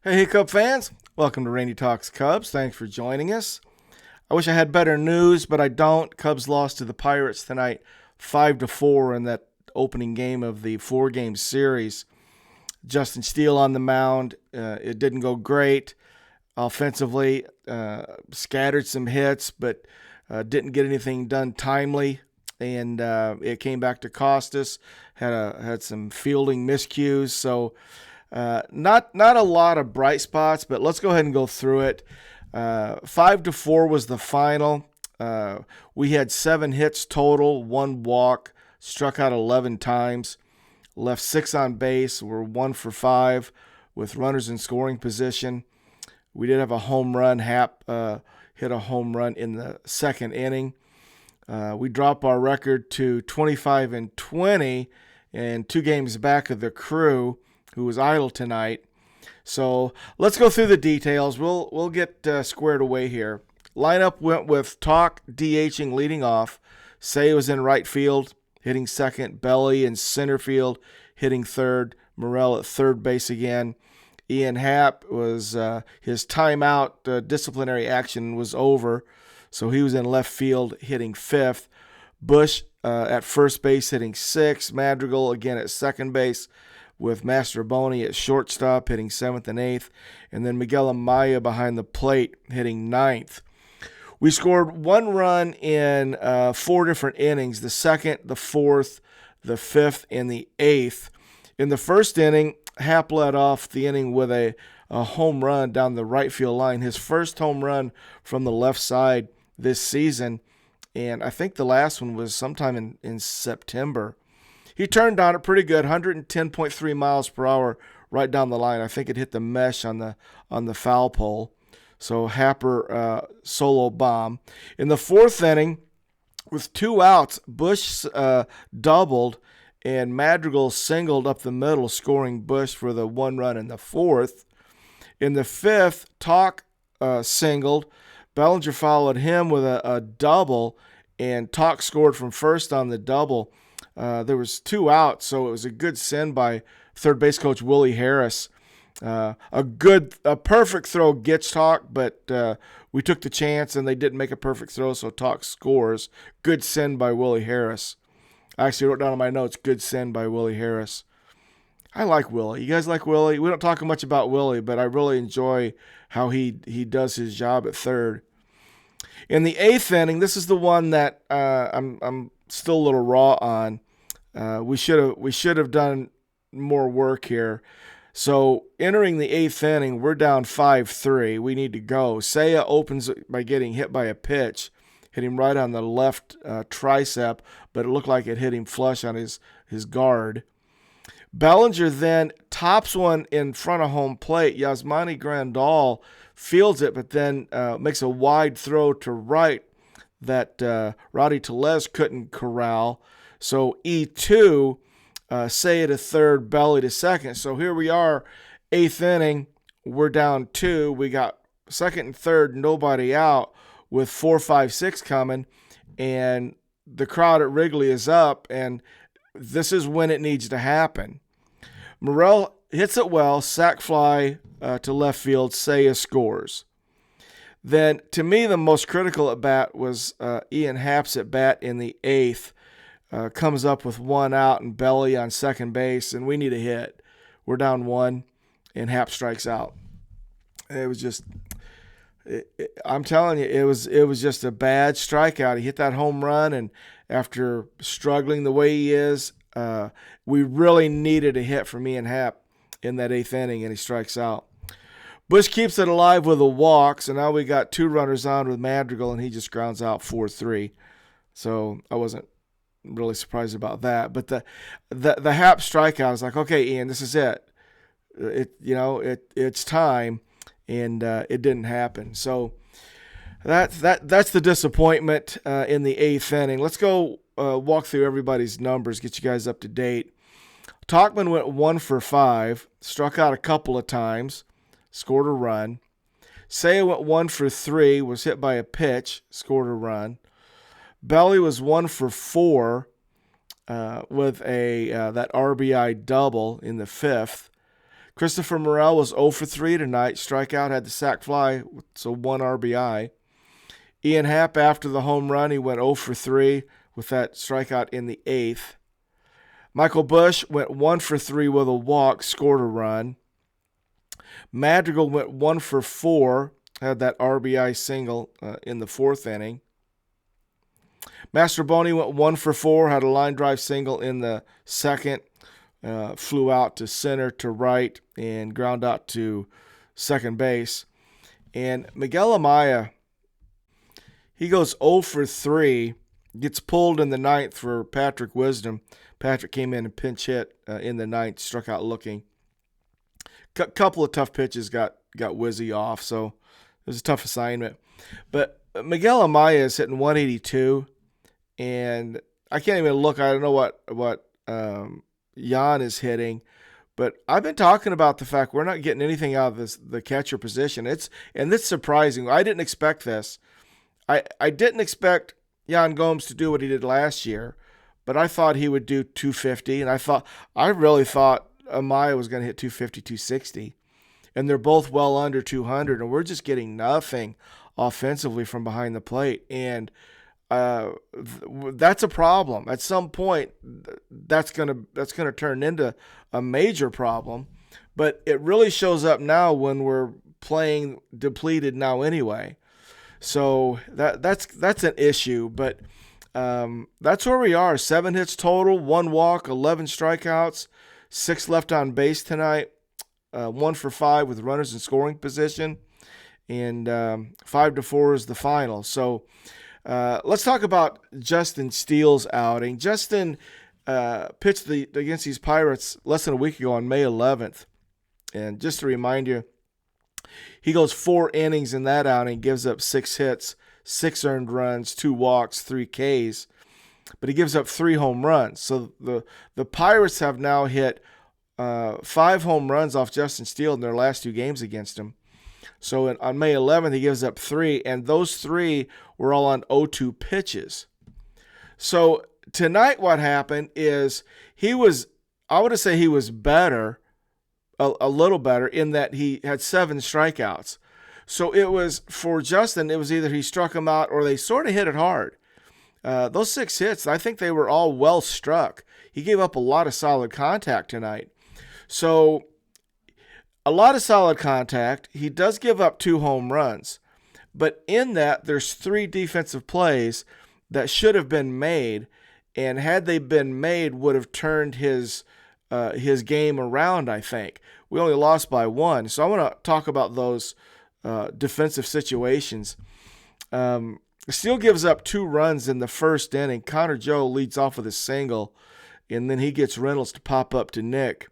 Hey, Cub fans. Welcome to Rainy Talks Cubs. Thanks for joining us. I wish I had better news, but I don't. Cubs lost to the Pirates tonight 5-4 in that opening game of the four-game series. Justin Steele on the mound. It didn't go great offensively. Scattered some hits, but didn't get anything done timely. And it came back to cost us. Had some fielding miscues. So not a lot of bright spots, but let's go ahead and go through it. 5-4 was the final. We had 7 hits total, 1 walk, struck out 11 times, left 6 on base. We're 1 for 5 with runners in scoring position. We did have a home run. Hap hit a home run in the second inning. We dropped our record to 25-20 and 2 games back of the Crew, who was idle tonight. So let's go through the details. We'll get squared away here. Lineup went with Talk DHing leading off. Say was in right field, hitting second. Belly in center field, hitting third. Morrell at third base again. Ian Happ was his timeout disciplinary action was over, so he was in left field hitting fifth. Bush at first base hitting sixth. Madrigal again at second base, with Master Boney at shortstop hitting 7th and 8th, and then Miguel Amaya behind the plate hitting 9th. We scored 1 run in 4 different innings, the 2nd, the 4th, the 5th, and the 8th. In the first inning, Hap led off the inning with a home run down the right field line, his first home run from the left side this season, and I think the last one was sometime in September. He turned on it pretty good, 110.3 miles per hour right down the line. I think it hit the mesh on the foul pole. So Happer solo bomb. In the 4th inning, with 2 outs, Bush doubled and Madrigal singled up the middle, scoring Bush for the 1 run in the 4th. In the 5th, Talk singled. Bellinger followed him with a double, and Talk scored from first on the double. There was 2 outs, so it was a good send by third base coach Willie Harris. A perfect throw gets Talk, but we took the chance and they didn't make a perfect throw, so Talk scores. Good send by Willie Harris. I actually wrote down in my notes, good send by Willie Harris. I like Willie. You guys like Willie? We don't talk much about Willie, but I really enjoy how he does his job at third. In the 8th inning, this is the one that I'm still a little raw on. We should have done more work here. So entering the 8th inning, we're down 5-3. We need to go. Seiya opens by getting hit by a pitch, hit him right on the left tricep, but it looked like it hit him flush on his guard. Bellinger then tops one in front of home plate. Yasmani Grandal fields it, but then makes a wide throw to right that Rowdy Tellez couldn't corral. So E2, Seiya to third, Belly to second. So here we are, 8th inning. We're down 2. We got second and third, nobody out, with 4, 5, 6 coming. And the crowd at Wrigley is up, and this is when it needs to happen. Morrell hits it well, sac fly to left field, Seiya scores. Then, to me, the most critical at bat was Ian Happ's at bat in the 8th. Comes up with 1 out and Belly on second base, and we need a hit. We're down 1, and Happ strikes out. It was just, I'm telling you, it was just a bad strikeout. He hit that home run, and after struggling the way he is, we really needed a hit from Ian Happ in that 8th inning, and he strikes out. Bush keeps it alive with a walk, so now we got 2 runners on with Madrigal, and he just grounds out 4-3. So I wasn't really surprised about that. But the Hap strikeout is like, okay, Ian, this is it. It's time, and it didn't happen. So that's the disappointment in the 8th inning. Let's go walk through everybody's numbers, get you guys up to date. Tauchman went 1 for 5, struck out a couple of times, scored a run. Seiya went 1 for 3, was hit by a pitch, scored a run. Belly was 1 for 4 with that RBI double in the 5th. Christopher Morel was 0 for 3 tonight. Strikeout, had the sac fly, so 1 RBI. Ian Happ, after the home run, he went 0 for 3 with that strikeout in the 8th. Michael Busch went 1 for 3 with a walk, scored a run. Madrigal went 1 for 4, had that RBI single in the 4th inning. Mastroboni went 1 for 4, had a line drive single in the 2nd, flew out to center, to right, and ground out to second base. And Miguel Amaya, he goes 0 for 3, gets pulled in the 9th for Patrick Wisdom. Patrick came in and pinch hit in the 9th, struck out looking. Couple of tough pitches got Wizzy off, so it was a tough assignment. But Miguel Amaya is hitting 182, and I can't even look. I don't know what Jan is hitting, but I've been talking about the fact we're not getting anything out of the catcher position. It's surprising. I didn't expect this. I didn't expect Yan Gomes to do what he did last year, but I thought he would do 250, and I really thought Amaya was going to hit 250, 260, and they're both well under 200, and we're just getting nothing offensively from behind the plate, and that's a problem. At some point, that's gonna turn into a major problem, but it really shows up now when we're playing depleted now anyway. So that's an issue, but that's where we are. 7 hits total, 1 walk, 11 strikeouts, 6 left on base tonight, 1 for 5 with runners in scoring position, and 5-4 is the final. So let's talk about Justin Steele's outing. Justin pitched against these Pirates less than a week ago on May 11th, and just to remind you, he goes 4 innings in that outing, gives up 6 hits, 6 earned runs, 2 walks, 3 Ks, but he gives up 3 home runs. So the Pirates have now hit 5 home runs off Justin Steele in their last 2 games against him. So on May 11th, he gives up 3, and those 3 were all on 0-2 pitches. So tonight what happened is he was better, a little better, in that he had 7 strikeouts. So it was, for Justin, it was either he struck him out or they sort of hit it hard. Those 6 hits, I think they were all well struck. He gave up a lot of solid contact tonight. So a lot of solid contact. He does give up 2 home runs. But in that, there's 3 defensive plays that should have been made, and had they been made, would have turned his game around, I think. We only lost by 1. So I want to talk about those defensive situations. Steele gives up 2 runs in the first inning. Connor Joe leads off with a single, and then he gets Reynolds to pop up to Nick.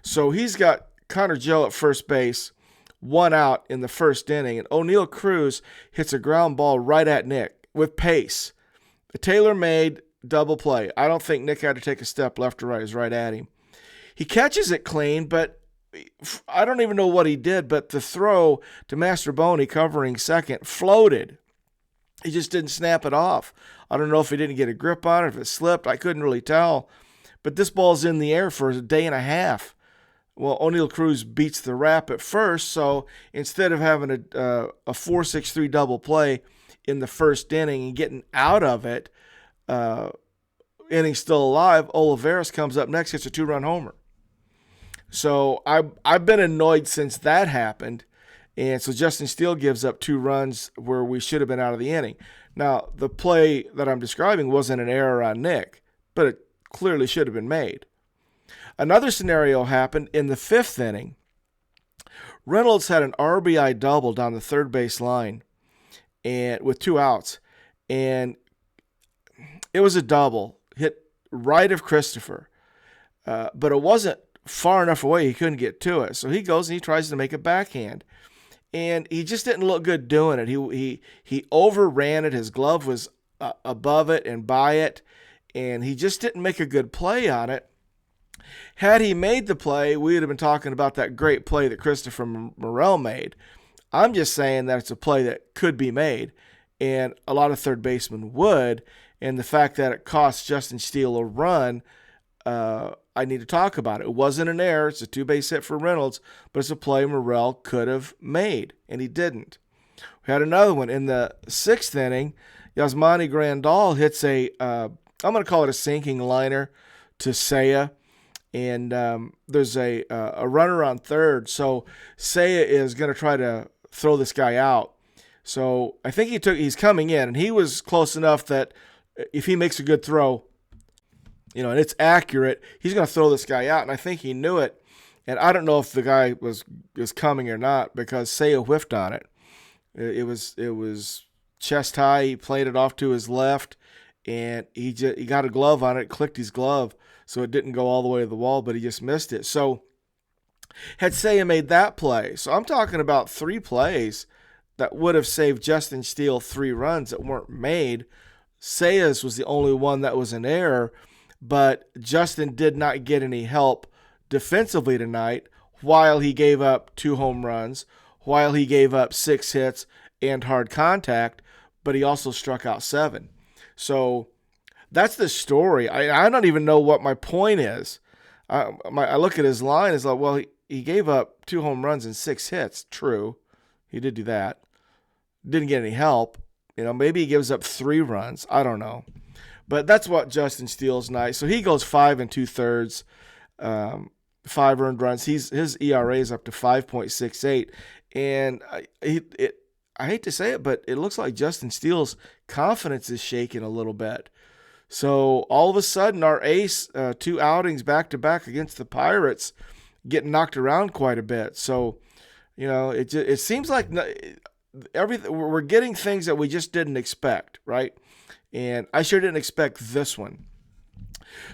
So he's got Connor Joe at first base, 1 out in the first inning, and O'Neal Cruz hits a ground ball right at Nick with pace. A tailor-made double play. I don't think Nick had to take a step left or right. It was right at him. He catches it clean, but I don't even know what he did, but the throw to Mastroboni covering second floated. He just didn't snap it off. I don't know if he didn't get a grip on it, if it slipped. I couldn't really tell. But this ball's in the air for a day and a half. Well, O'Neal Cruz beats the rap at first, so instead of having a 4-6-3 double play in the first inning and getting out of it, inning still alive, Olivares comes up next, hits a 2-run homer. So I've been annoyed since that happened, and so Justin Steele gives up 2 runs where we should have been out of the inning. Now, the play that I'm describing wasn't an error on Nick, but it clearly should have been made. Another scenario happened in the 5th inning. Reynolds had an RBI double down the third base line and with 2 outs, and it was a double hit right of Christopher, but it wasn't far enough away he couldn't get to it. So he goes and he tries to make a backhand, and he just didn't look good doing it. He overran it. His glove was above it and by it, and he just didn't make a good play on it. Had he made the play, we would have been talking about that great play that Christopher Morel made. I'm just saying that it's a play that could be made, and a lot of third basemen would, and the fact that it cost Justin Steele a run, I I need to talk about it. It wasn't an error. It's a 2-base hit for Reynolds, but it's a play Morrell could have made, and he didn't. We had another one in the 6th inning. Yasmani Grandal hits I'm going to call it a sinking liner to Seiya, and there's a runner on third. So Seiya is going to try to throw this guy out. So I think he's coming in, and he was close enough that if he makes a good throw, and it's accurate, he's going to throw this guy out. And I think he knew it. And I don't know if the guy was coming or not because Seiya whiffed on it. It was chest high. He played it off to his left, and he got a glove on it, clicked his glove, so it didn't go all the way to the wall, but he just missed it. So had Seiya made that play, so I'm talking about 3 plays that would have saved Justin Steele 3 runs that weren't made. Seiya's was the only one that was an error, but Justin did not get any help defensively tonight while he gave up 2 home runs, while he gave up 6 hits and hard contact, but he also struck out 7. So that's the story. I don't even know what my point is. I look at his line, it's like, well, he gave up 2 home runs and 6 hits. True. He did do that. Didn't get any help. Maybe he gives up 3 runs. I don't know. But that's what Justin Steele's night. So he goes 5 2/3, 5 earned runs. His ERA is up to 5.68. And I hate to say it, but it looks like Justin Steele's confidence is shaking a little bit. So all of a sudden, our ace, 2 outings back-to-back against the Pirates, getting knocked around quite a bit. So, it seems like we're getting things that we just didn't expect, right? And I sure didn't expect this one.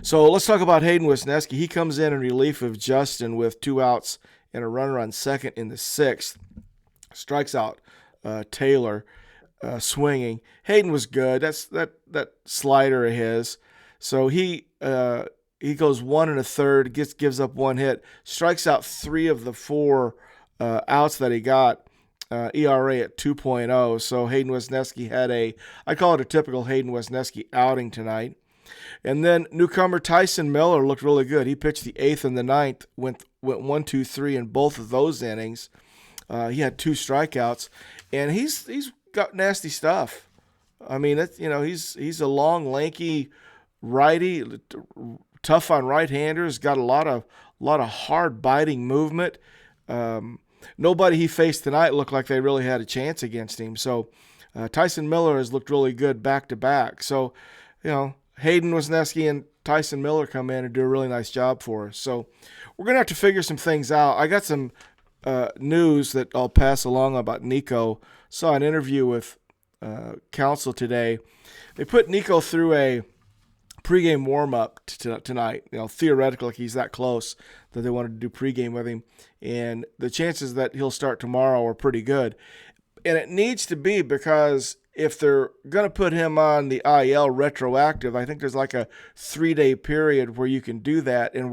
So let's talk about Hayden Wesneski. He comes in relief of Justin with 2 outs and a runner on second in the 6th. Strikes out Taylor swinging. Hayden was good. That's that slider of his. So he goes 1 1/3, gives up 1 hit, strikes out 3 of the 4 outs that he got. ERA at 2.0. So Hayden Wesneski had I call it a typical Hayden Wesneski outing tonight. And then newcomer Tyson Miller looked really good. He pitched the 8th and the 9th, went 1, 2, 3 in both of those innings. He had 2 strikeouts, and he's got nasty stuff. I mean, he's a long, lanky righty, tough on right-handers. Got a lot of hard biting movement. Nobody he faced tonight looked like they really had a chance against him. So Tyson Miller has looked really good back-to-back. So, Hayden Wesneski and Tyson Miller come in and do a really nice job for us. So we're going to have to figure some things out. I got some news that I'll pass along about Nico. Saw an interview with Counsell today. They put Nico through a pregame warm-up tonight. Theoretically, he's that close that they wanted to do pregame with him. And the chances that he'll start tomorrow are pretty good. And it needs to be because if they're going to put him on the IL retroactive, I think there's like a 3-day period where you can do that, and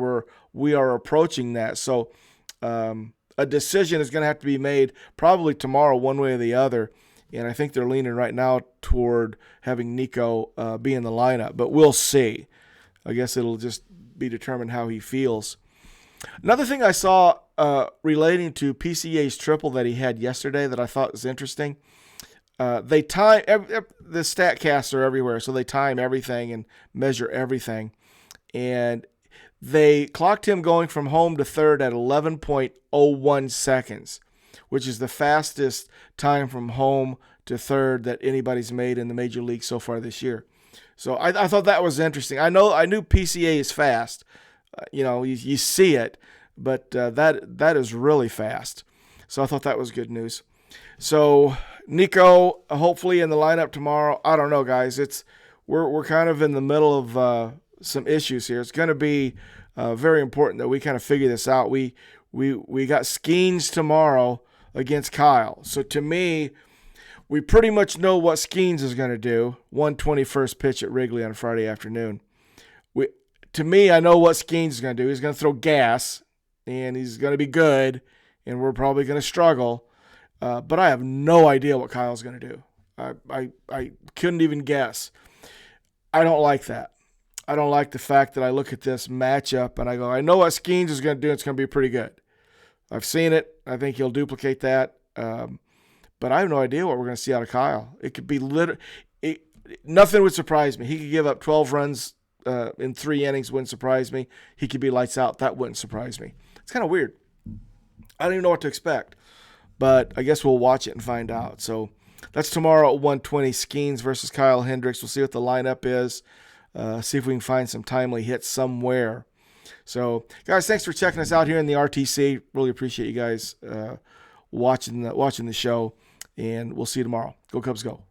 we are approaching that. So a decision is going to have to be made probably tomorrow one way or the other. And I think they're leaning right now toward having Nico be in the lineup. But we'll see. I guess it'll just be determined how he feels. Another thing I saw relating to PCA's triple that he had yesterday that I thought was interesting, they time the StatCasts are everywhere, so they time everything and measure everything. And they clocked him going from home to third at 11.01 seconds, which is the fastest time from home to third that anybody's made in the major league so far this year. So I thought that was interesting. I knew PCA is fast. You see it, but that is really fast. So I thought that was good news. So Nico, hopefully in the lineup tomorrow. I don't know, guys. We're kind of in the middle of some issues here. It's going to be very important that we kind of figure this out. We got Skeens tomorrow against Kyle. So to me, we pretty much know what Skeens is going to do. 121st pitch at Wrigley on Friday afternoon. To me, I know what Skeens is going to do. He's going to throw gas, and he's going to be good, and we're probably going to struggle. But I have no idea what Kyle's going to do. I couldn't even guess. I don't like that. I don't like the fact that I look at this matchup and I go, I know what Skeens is going to do. It's going to be pretty good. I've seen it. I think he'll duplicate that. But I have no idea what we're going to see out of Kyle. It could be nothing would surprise me. He could give up 12 runs in 3 innings, wouldn't surprise me. He could be lights out. That wouldn't surprise me. It's kind of weird. I don't even know what to expect. But I guess we'll watch it and find out. So that's tomorrow at 1:20, Skeens versus Kyle Hendricks. We'll see what the lineup is. See if we can find some timely hits somewhere. So, guys, thanks for checking us out here in the RTC. Really appreciate you guys watching the show. And we'll see you tomorrow. Go Cubs, go.